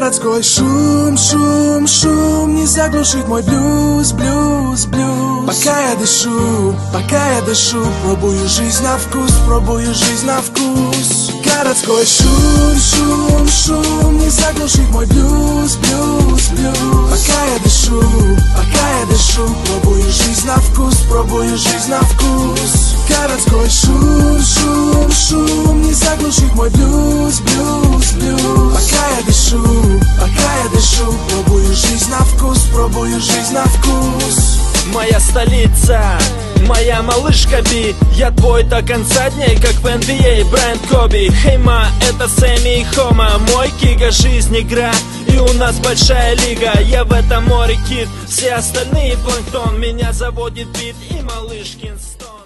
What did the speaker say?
Городской шум, шум, шум не заглушит мой блюз, блюз, блюз. Пока я дышу, пробую жизнь на вкус, пробую жизнь на вкус. Городской шум, шум, шум не заглушит мой блюз, блюз, блюз. Пока я дышу, пробую жизнь на вкус, пробую жизнь на вкус. Городской шум, шум, шум не заглушит мой блюз, блюз, блюз. Пока я дышу, пробую жизнь на вкус, пробую жизнь на вкус. Моя столица, моя малышка Би. Я твой до конца дней, как в NBA Брайант Коби. Хейма, это Сэмми и Хома. Мой Кига, жизнь игра, и у нас большая лига. Я в этом море кит, все остальные планктон. Меня заводит бит и малышкин стон.